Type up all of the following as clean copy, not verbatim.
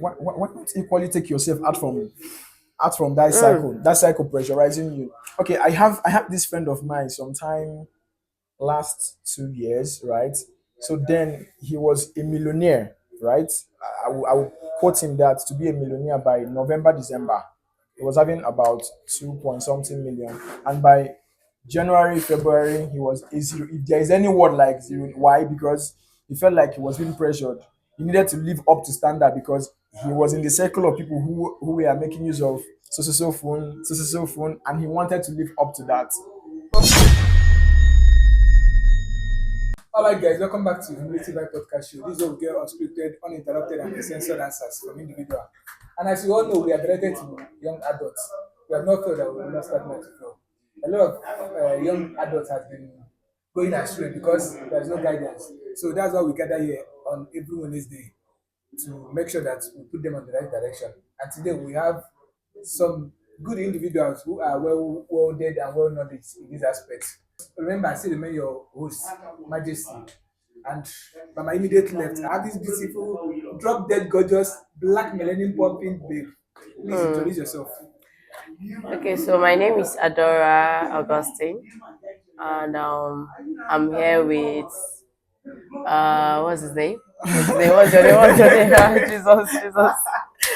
Why not equally take yourself out from that Mm. cycle pressurizing you? Okay, I have this friend of mine sometime last 2 years, right? So then he was a millionaire, right? I will quote him that to be a millionaire by November, December, he was having about 2 point something million. And by January, February, he was a zero. If there is any word like zero, why? Because he felt like he was being pressured. He needed to live up to standard because he was in the circle of people who were making use of so phone, and he wanted to live up to that. Alright, guys, welcome back to the Humility Vibe Podcast Show. This is where we get unscripted, uninterrupted, and uncensored answers from individual. And as you all know, we are directed to young adults. We have not felt that we will not start not to fail. A lot of young adults have been going astray because there is no guidance. So that's why we gather here on every Wednesday to make sure that we put them on the right direction. And today we have some good individuals who are well dead and well knowledge in these aspects. Remember, I still remain your host, Majesty. And by my immediate left, I have this beautiful, drop dead gorgeous, black melanin popping babe. Please introduce yourself. Okay, so my name is Adora Augustine, and I'm here with what's his name? What's his name? What's your name? What's your name? Ah, Jesus, Jesus.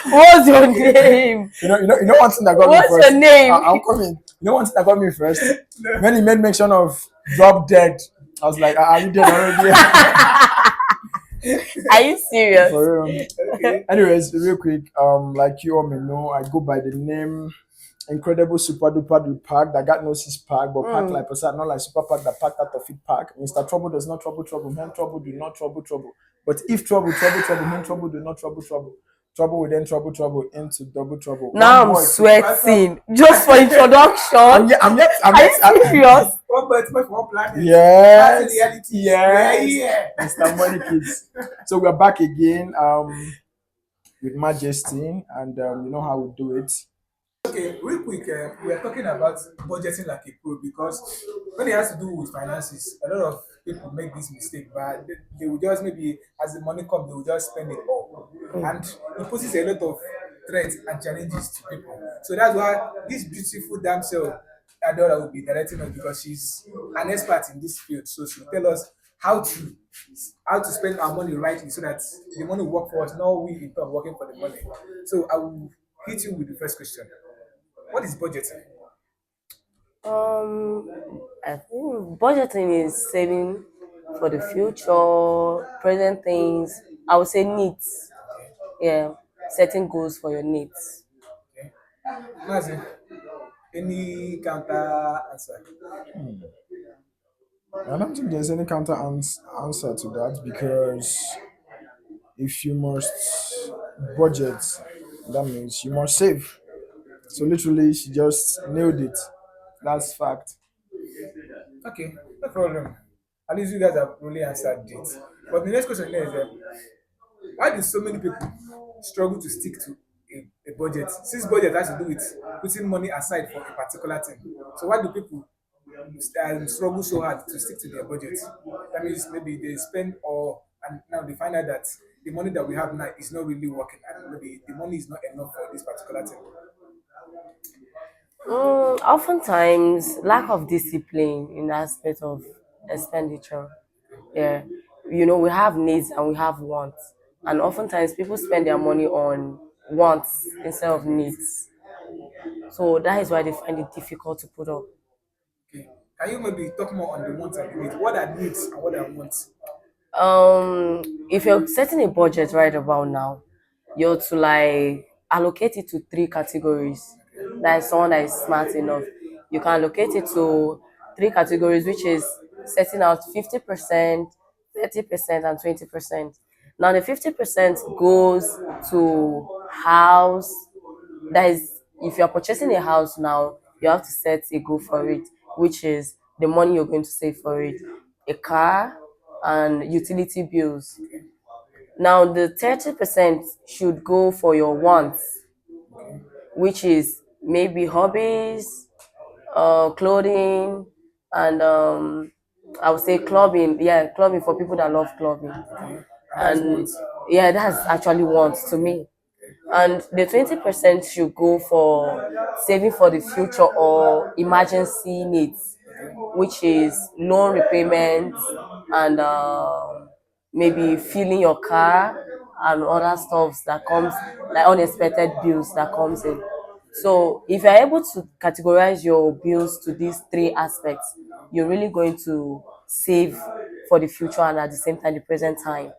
What's your name? You know one thing that got me What's first. your name? I'm coming. You know one thing that got me first. When he made mention of drop dead, I was like, are you dead already? Are you serious? For real. Anyways, real quick, like you all may know, I go by the name Incredible Super Duper Duper Pack that got no six pack, but pack like person, not like Super Pack that packed out of it pack. Mr. Trouble does not trouble trouble, man trouble do not trouble trouble. But if trouble, man trouble do not trouble trouble. Trouble will then trouble into double trouble. Now One I'm boy, sweating just for introduction. I'm Are yet, you serious? One birth, one planet. yes, That's the reality. yes, Yeah. Mr. Money Kids. So we're back again, with Majesty, and you know how we do it. Okay, real quick, we are talking about budgeting like a pro because when it has to do with finances, a lot of people make this mistake, but they will just maybe as the money comes, they will just spend it all, and it poses a lot of threats and challenges to people. So that's why this beautiful damsel Adora will be directing us because she's an expert in this field. So she'll tell us how to spend our money rightly so that the money will work for us, not we in turn working for the money. So I will hit you with the first question. What is budgeting? Um, I think budgeting is saving for the future, present things. I would say needs. Yeah, setting goals for your needs. Okay. Mazi, any counter answer? I don't think there's any answer to that because if you must budget, that means you must save. So literally, she just nailed it. That's fact. Okay, no problem. At least you guys have really answered it. But the next question here is why do so many people struggle to stick to a budget? Since budget has to do with putting money aside for a particular thing. So why do people struggle so hard to stick to their budget? That means maybe they spend or and now they find out that the money that we have now is not really working and maybe the money is not enough for this particular thing. Oftentimes, lack of discipline in the aspect of expenditure. Yeah, we have needs and we have wants, and oftentimes people spend their money on wants instead of needs. So that is why they find it difficult to put up. Okay. Can you maybe talk more on the wants and the needs? What are needs and what are wants? If you're setting a budget right about now, you're to like allocate it to three categories. That is someone that is smart enough. You can allocate it to three categories, which is setting out 50%, 30%, and 20%. Now the 50% goes to house. That is, if you're purchasing a house now, you have to set a goal for it, which is the money you're going to save for it. A car and utility bills. Now the 30% should go for your wants, which is maybe hobbies, clothing, and I would say clubbing. Yeah, clubbing for people that love clubbing. Okay. And that's And wants. yeah, that's actually wants to me. and the 20% should go for saving for the future or emergency needs, which is loan repayment and maybe filling your car and other stuffs that comes, like unexpected bills that comes in. So if you're able to categorize your bills to these three aspects, you're really going to save for the future and at the same time the present time.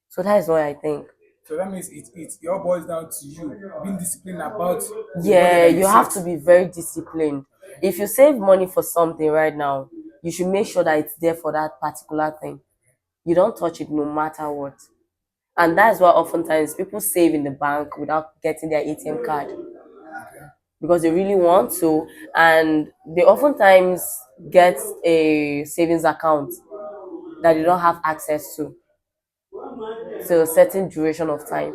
So that is what I think. So that means it all boils down to you being disciplined about the budget Yeah, that you you have set. to be very disciplined. If you save money for something right now, you should make sure that it's there for that particular thing. You don't touch it no matter what. And that's why oftentimes people save in the bank without getting their ATM card because they really want to. And they oftentimes get a savings account that they don't have access to till a certain duration of time.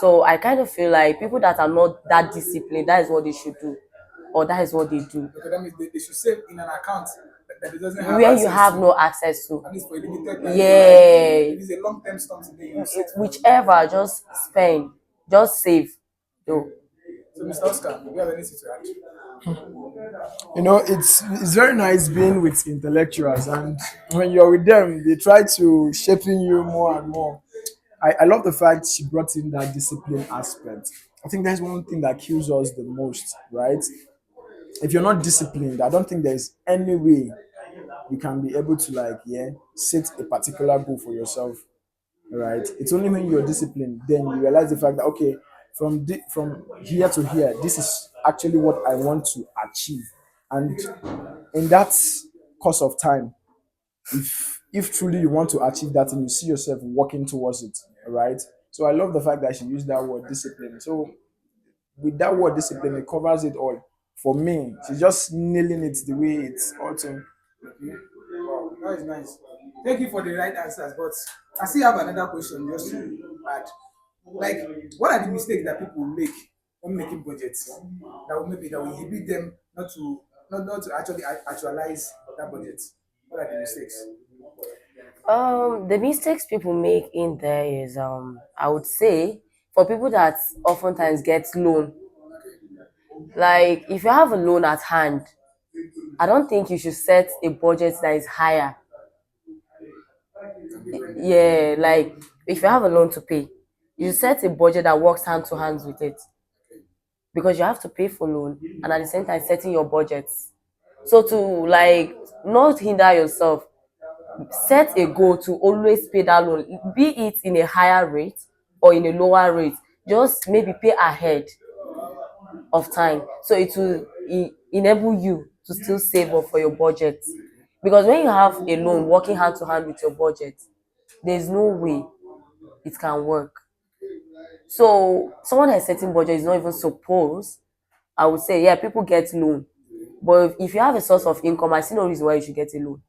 So I kind of feel like people that are not that disciplined, that is what they should do, or that is what they do. Okay, that means they should save in an account that it doesn't have Where you access have to, no access to. at least for a limited time. Yeah, If it's a long term something, then you set for it. whichever, just spend, just save. Though. So, Mr. Oscar, do you have anything to add? It's very nice being with intellectuals, and when you're with them, they try to shaping you more and more. I love the fact she brought in that discipline aspect. I think that's one thing that kills us the most, right? If you're not disciplined, I don't think there's any way you can be able to set a particular goal for yourself, right? It's only when you're disciplined then you realize the fact that okay, from here to here, this is actually what I want to achieve, and in that course of time, if truly you want to achieve that and you see yourself working towards it, right? So I love the fact that she used that word discipline. So with that word discipline, it covers it all. For me, she's just nailing it the way it's also. Wow, that is nice. Thank you for the right answers, but I still have another question just to add. Like, what are the mistakes that people make when making budgets that will inhibit them not to actually actualize that budget? What are the mistakes? The mistakes people make in there is I would say for people that oftentimes get loan. Like if you have a loan at hand, I don't think you should set a budget that is higher. Yeah, like if you have a loan to pay, you set a budget that works hand to hand with it because you have to pay for loan and at the same time setting your budgets. So to like not hinder yourself, set a goal to always pay that loan, be it in a higher rate or in a lower rate. Just maybe pay ahead of time so it will enable you to still save up for your budget. Because when you have a loan working hand to hand with your budget, there's no way it can work. So someone that is setting budget is not even supposed. I would say, yeah, people get loan, but if you have a source of income, I see no reason why you should get a loan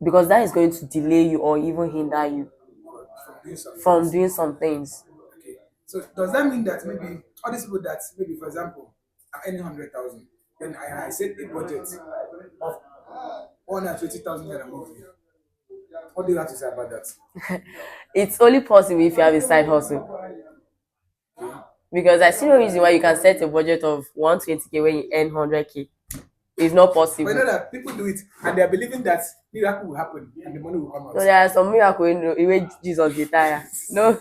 because that is going to delay you or even hinder you From doing some from things. doing some things. Okay. So does that mean that maybe all these people that maybe for example I'm earning 100,000, then I set a budget of 120,000 naira monthly. What do you have to say about that? It's only possible if you have a side hustle. Because I see no reason why you can set a budget of 120K when you earn 100K. It's not But you know possible. that people do it and they are believing that miracle will happen and the money will come out. So there are some miracle in way Jesus retire. No,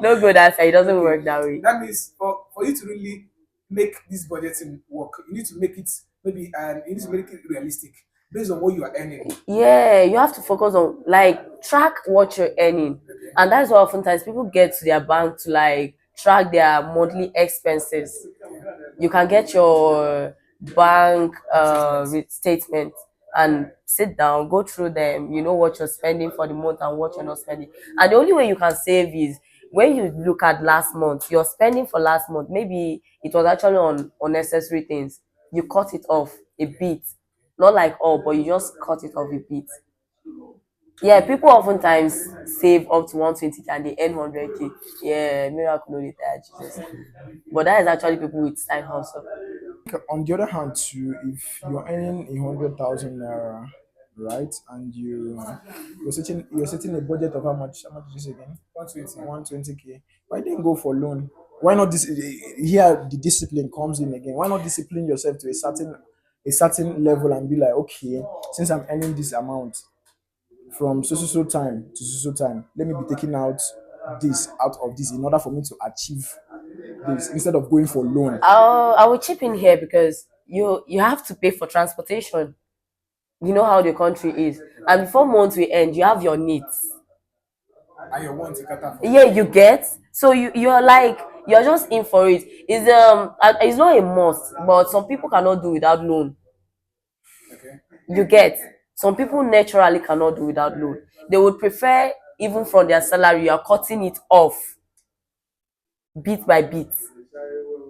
no go that side. It doesn't work that way. That means for you to really make this budgeting work, you need to make it maybe and you need to make it realistic based on what you are earning. Yeah, you have to focus on like track what you're earning, and that's why oftentimes people get to their bank to like track their monthly expenses. You can get your bank statement and sit down, go through them. You know what you're spending for the month and what you're not spending. And the only way you can save is when you look at last month, you're spending for last month. Maybe it was actually on unnecessary things. You cut it off a bit, not like all, but you just cut it off a bit. Yeah, people oftentimes save up to 120K and they earn 100K. Yeah, miracle no retire Jesus. But that is actually people with side hustle. On the other hand, too, if you're earning 100,000 naira, right? And you're setting a budget of how much? How much did you say again? 120. 120K. Why didn't go for loan? Why not this? Here the discipline comes in again. Why not discipline yourself to a certain level and be like, okay, since I'm earning this amount from so time to so time, let me be taking out this out of this in order for me to achieve this instead of going for loan. I will chip in here because you have to pay for transportation. You know how the country is, and before month will end, you have your needs. And you want to cater for Yeah, it. you get. So you're like you're just in for it. It's not a must, but some people cannot do without loan. Okay. You get. Some people naturally cannot do without loan. They would prefer even from their salary, you are cutting it off bit by bit.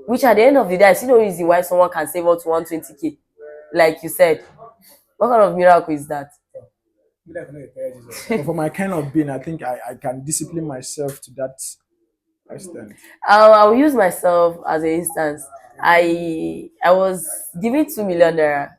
Which at the end of the day, I see no reason why someone can save up to 120K. Like you said, what kind of miracle is that? You don't know the prayer Jesus. But for my kind of being, I think I can discipline myself to that extent. I'll use myself as an instance. I was given 2 million naira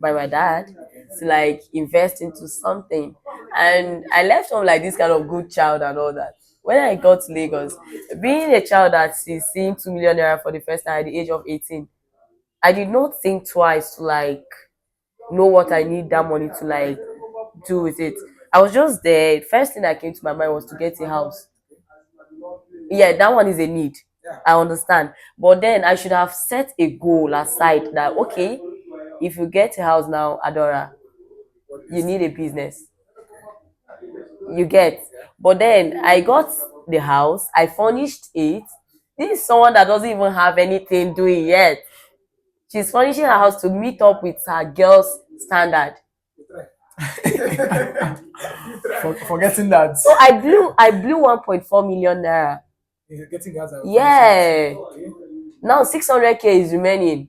by my dad to like invest into something, and I left home like this kind of good child and all that. When I got to Lagos, being a child that is seeing 2 million naira for the first time at the age of 18, I did not think twice to like know what I need that money to like do with it. I was just there. First thing that came to my mind was to get a house. Yeah, that one is a need. Yeah. I understand. But then I should have set a goal aside that okay, if you get a house now, Adora, What you is need a business. You get. But then I got the house, I furnished it. This is someone that doesn't even have anything doing yet. She's furnishing her house to meet up with her girl's standard. you try? Forgetting that. So I blew 1.4 million naira. You're getting gas and Yeah. okay. Now 600K is remaining.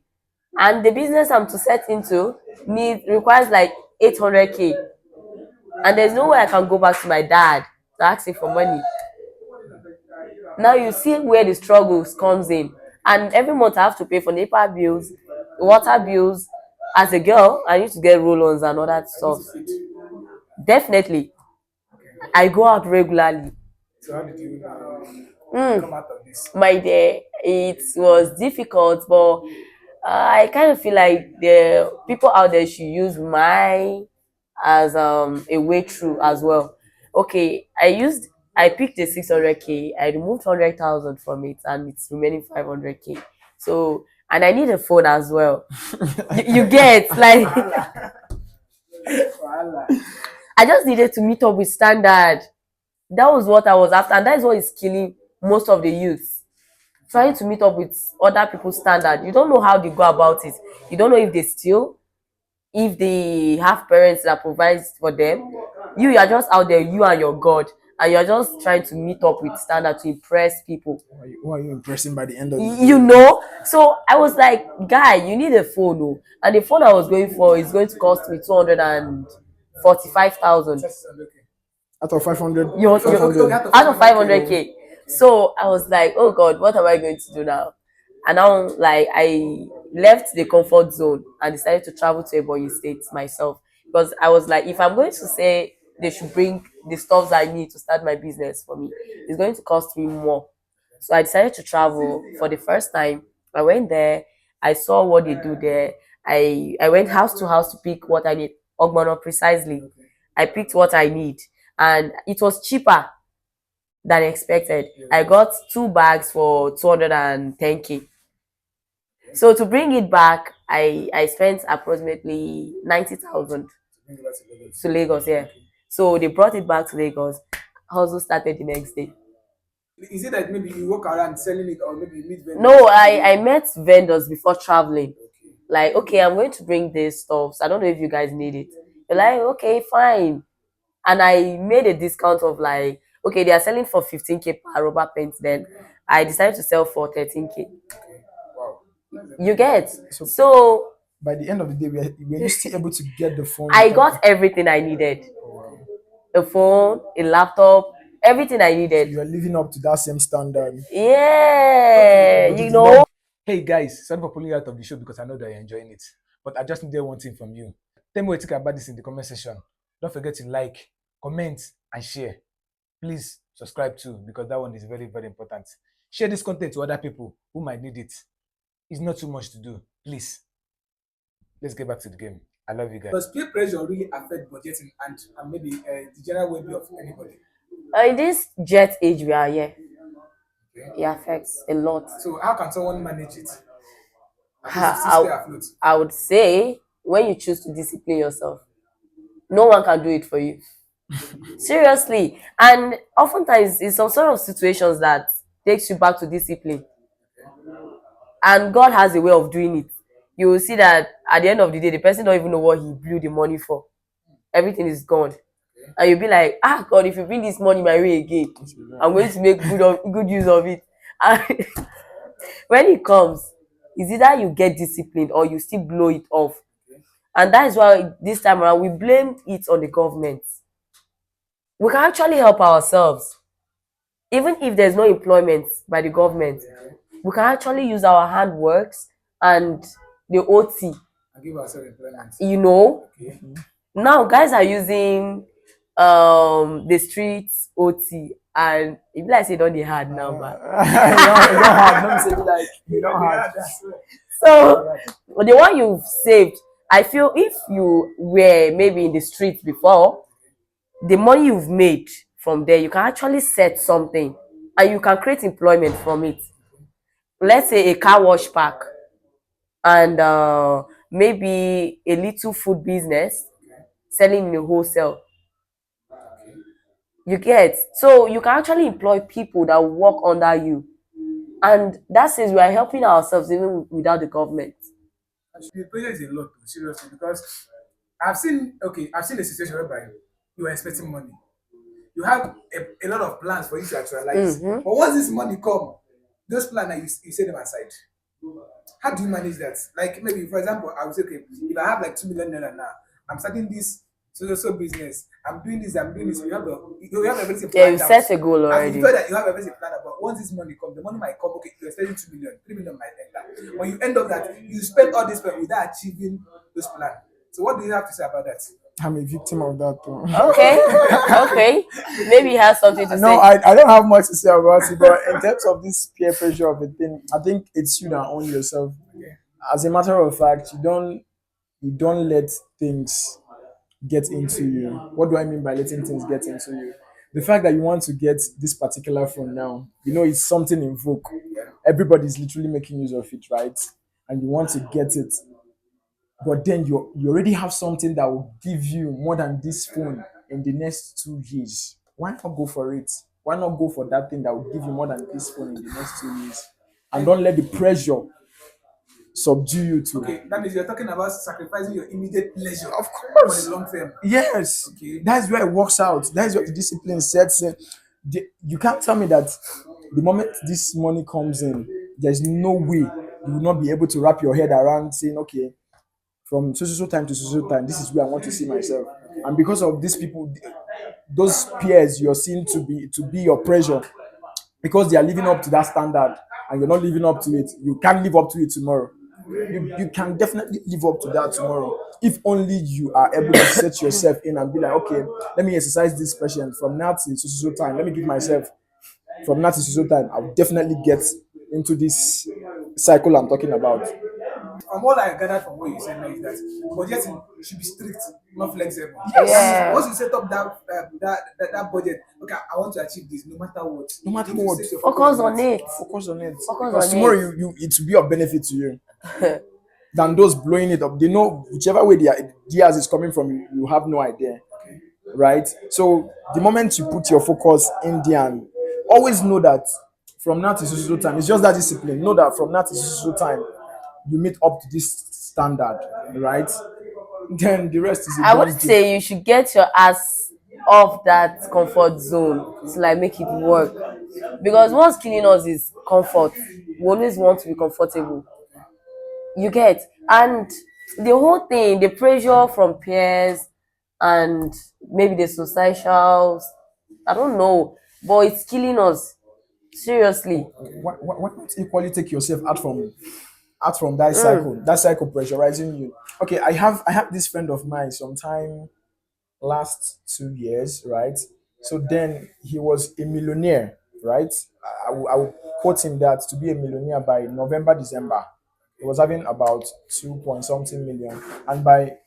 And the business I'm to set into requires like 800K. And there's no way I can go back to my dad to ask him for money. Now you see where the struggles comes in. And every month I have to pay for NEPA bills, water bills. As a girl, I need to get roll-ons and all that stuff. Definitely. I go out regularly. So how did you Mm. come out of this? My dear, it was difficult, but I kind of feel like the people out there should use my as a way through as well. Okay, I picked the 600K, I removed 100,000 from it, and it's remaining 500K. So, and I need a phone as well. You get like Voila. I just needed to meet up with standard. That was what I was after, and that is what is killing most of the youth. Trying to meet up with other people's standard. You don't know how they go about it. You don't know if they steal, if they have parents that provides for them. You are just out there, you and your God, and you're just trying to meet up with standard to impress people. Who are you impressing by the end of the day? You know? So I was like, guy, you need a phone, oh. And the phone I was going for is going to cost me 245,000. That's okay. Out of 500, You're 500. out of 500K. So I was like, oh God, what am I going to do now? And now, like, I left the comfort zone and decided to travel to Ebonyi State myself because I was like, if I'm going to say they should bring the stuff that I need to start my business for me, it's going to cost me more. So I decided to travel for the first time. I went there. I saw what they do there. I went house to house to pick what I need. Ogbono precisely. I picked what I need, and it was cheaper than expected. I got 2 bags for 210K. So to bring it back, I spent approximately 90,000 Bring it back to Lagos. to Lagos. Yeah. So they brought it back to Lagos. Hustle started the next day. Is it that maybe you walk around selling it or maybe you meet vendors? No, I met vendors before traveling. Okay. Like, okay, I'm going to bring this stuff. So I don't know if you guys need it. They're like, okay, fine. And I made a discount of like, okay, they are selling for 15K per rubber paint. Then I decided to sell for 13K. Wow. You get? So- So By the end of the day, were you still able to get the phone? I got everything I needed. A phone, a laptop, everything I needed. You are living up to that same standard. Yeah, But you it know. Hey guys, sorry for pulling you out of the show because I know that you're enjoying it. But I just needed one thing from you. Tell me what you think about this in the comment section. Don't forget to like, comment, and share. Please subscribe too, because that one is very, very important. Share this content to other people who might need it. It's not too much to do. Please, let's get back to the game. I love you guys. Does peer pressure really affect budgeting and maybe the general well-being of anybody? In this jet age we are here, it affects a lot. So how can someone manage it? At least Ha- still stay afloat. I would say when you choose to discipline yourself, no one can do it for you. Seriously. And oftentimes it's some sort of situations that takes you back to discipline. And God has a way of doing it. You will see that at the end of the day, the person don't even know what he blew the money for. Everything is gone. And you'll be like, God, if you bring this money my way again, I'm going to make good use of it. And when it comes, it's either you get disciplined or you still blow it off. And that is why this time around we blame it on the government. We can actually help ourselves. Even if there's no employment by the government, we can actually use our handworks and the OT. And give ourselves employment. You know, Okay. now guys are using the streets OT, and it be like say don't they hard now, but You don't have. Let me say it like you don't have. so the one you've saved, I feel if you were maybe in the streets before, the money you've made from there, you can actually set something and you can create employment from it. Let's say a car wash park and maybe a little food business selling in a wholesale. You get, so you can actually employ people that work under you, and that says we are helping ourselves even without the government. The pressure is a lot, though, seriously, because I've seen a situation whereby you are expecting money. You have a lot of plans for you to actualize. But once this money come, those plans you set them aside. How do you manage that? Like maybe for example, I would say, okay, if I have like 2 million naira now, I'm starting this so business. I'm doing this. I'm doing this. You have everything Yeah, planned you out. set a goal And already. you feel that you have everything planned out. But once this money comes, the money might come. Okay, you're spending 2 million, 3 million might enter. When you end up that you spend all this money without achieving those plans. So what do you have to say about that? I'm a victim of that too. Okay, okay. Maybe he has something to No, say. I don't have much to say about it, but in terms of this peer pressure of a thing, I think it's you that own yourself. As a matter of fact, you don't let things get into you. What do I mean by letting things get into you? The fact that you want to get this particular phone now, it's something in vogue. Everybody's literally making use of it, right? And you want to get it, but then you already have something that will give you more than this phone in the next 2 years. Why not go for it? Why not go for that thing that will give you more than this phone in the next 2 years? And don't let the pressure subdue you to. Okay, that means you're talking about sacrificing your immediate pleasure Of for course. the long term. Yes. Okay. That's where it works out. That's where the discipline sets in. You can't tell me that the moment this money comes in, there's no way you will not be able to wrap your head around saying, okay, from so time to so time, this is where I want to see myself. And because of these people, those peers you're seeing to be your pressure, because they are living up to that standard and you're not living up to it, you can't live up to it tomorrow. You can definitely live up to that tomorrow if only you are able to set yourself in and be like, okay, let me exercise this passion from now to so time. Let me give myself from now to so time. I'll definitely get into this cycle I'm talking about. From what I gathered from what you said now is that budgeting should be strict, not flexible. Yes. Yeah. Once you set up that budget, okay, I want to achieve this no matter what. No matter You need to what. set your Focus on it. Focus on it. Focus Because on tomorrow it. it will be of benefit to you than those blowing it up. They know whichever way their ideas is coming from, you have no idea. Right? So the moment you put your focus in there, and always know that from now to so time, it's just that discipline. Know that from now to so time, you meet up to this standard, right? Then the rest is a I would done deal. say you should get your ass off that comfort zone to like make it work. Because what's killing us is comfort. We always want to be comfortable. You get, and the whole thing, the pressure from peers and maybe the socials, I don't know, but it's killing us. Seriously. Why not equally take yourself out from out from that cycle pressurizing you. Okay, I have this friend of mine sometime last 2 years, right? So then he was a millionaire, right? I will quote him that to be a millionaire by November, December, he was having about 2 point something million. And by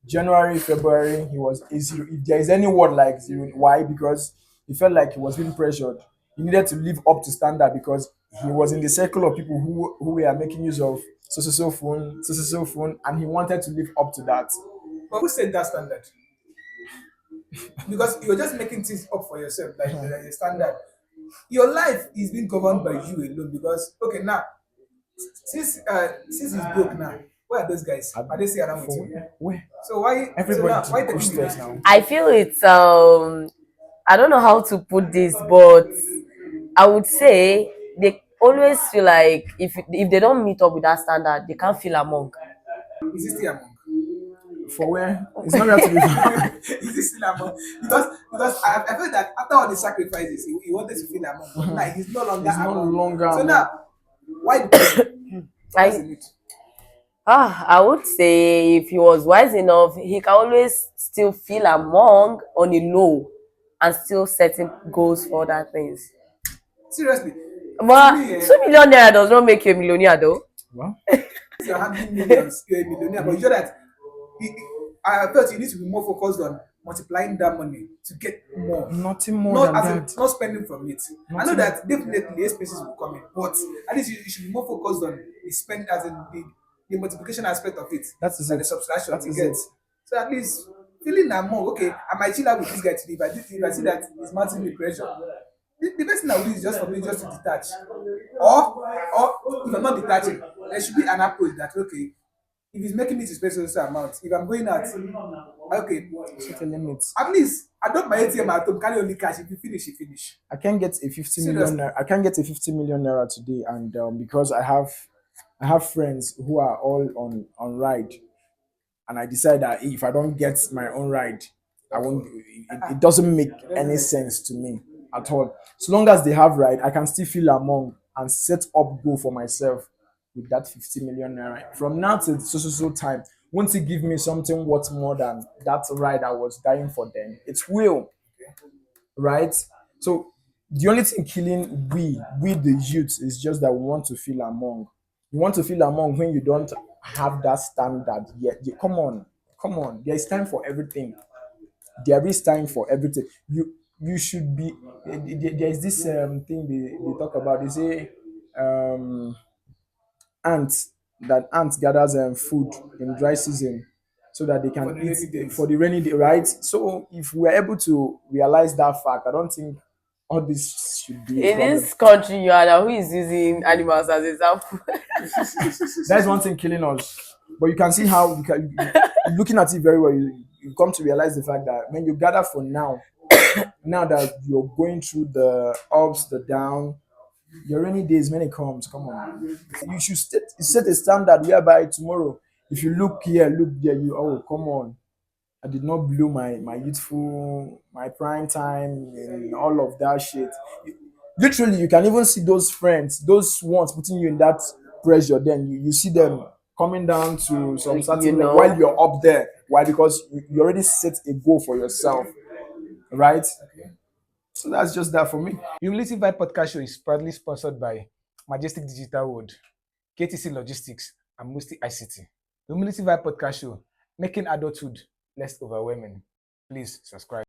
January, February, he was a zero. If there is any word like zero, why? Because he felt like he was being pressured. He needed to live up to standard because he was in the circle of people who were making use of so phone, and he wanted to live up to that. But who set that standard? Because you're just making things up for yourself, like a standard. Your life is being governed by you alone. Because okay, now since he's broke now, where are those guys? Are they still around with For you? where? So why? So Everybody now to why the taking the coasters risk? now. I feel it's I don't know how to put this, but I would say they always feel like if they don't meet up with that standard, they can't feel among. Is he still among? For where? It's not where to be found. Is he still among? Because I feel that after all the sacrifices, he wanted to feel among, but now he's no longer It's no among. longer So among. now, why the pressure? What's the I need? I would say if he was wise enough, he can always still feel among on a low and still setting goals for other things. Seriously, to But me, 2 million naira does not make you a millionaire though. Well, you're handling millions, you're a millionaire, but you know that I felt you need to be more focused on multiplying that money to get more. nothing more Not than as in that. not spending from it. I know that definitely expenses will come in, but at least you should be more focused on the spend as in the multiplication aspect of it That is than the it. subtraction That you is get. it. So at least feeling that more okay, I might chill out with this guy today, but if I see that he's mounting me pressure. The best thing I will do is just for me just to detach. Or if I'm not detaching, there should be an approach that okay, if he's making me to spend so amount, if I'm going out, okay, Set a limit. at least I drop my ATM at home, carry only cash. If you finish, you finish. I can get a 50 million. Seriously. I can get a 50 million naira today, and because I have friends who are all on ride, and I decide that if I don't get my own ride, I won't. It doesn't make any sense to me at all. So long as they have ride, I can still feel among and set up goal for myself with that 50 million naira. From now to so time, won't it give me something worth more than that ride I was dying for? Then it will, right? So the only thing killing we the youth is just that we want to feel among. You want to feel among when you don't have that standard yet. Come on. There is time for everything. There is time for everything. You should be. There is this thing they talk about. They say um ants ants gathers food in dry season so that they For can the eat rainy days. for the rainy day, right? So if we're able to realize that fact, I don't think all this should be a In problem. this country, you are now who is using animals as example. That's one thing killing us. But you can see how looking at it very well, you come to realize the fact that when you gather for now that you're going through the ups, the down, your rainy days when it comes, come on. You should set a standard whereby tomorrow, if you look here, look there, you come on. I did not blow my youthful, my prime time and all of that shit. Literally, you can even see those friends, those ones putting you in that pressure. Then you see them coming down to some You certain level while know, you're up there. Why? Because you already set a goal for yourself, right? So that's just that for me. Humility Vibe Podcast Show is proudly sponsored by Majestic Digital World, KTC Logistics, and Musti ICT. Humility Vibe Podcast Show, making adulthood less overwhelming. Please subscribe.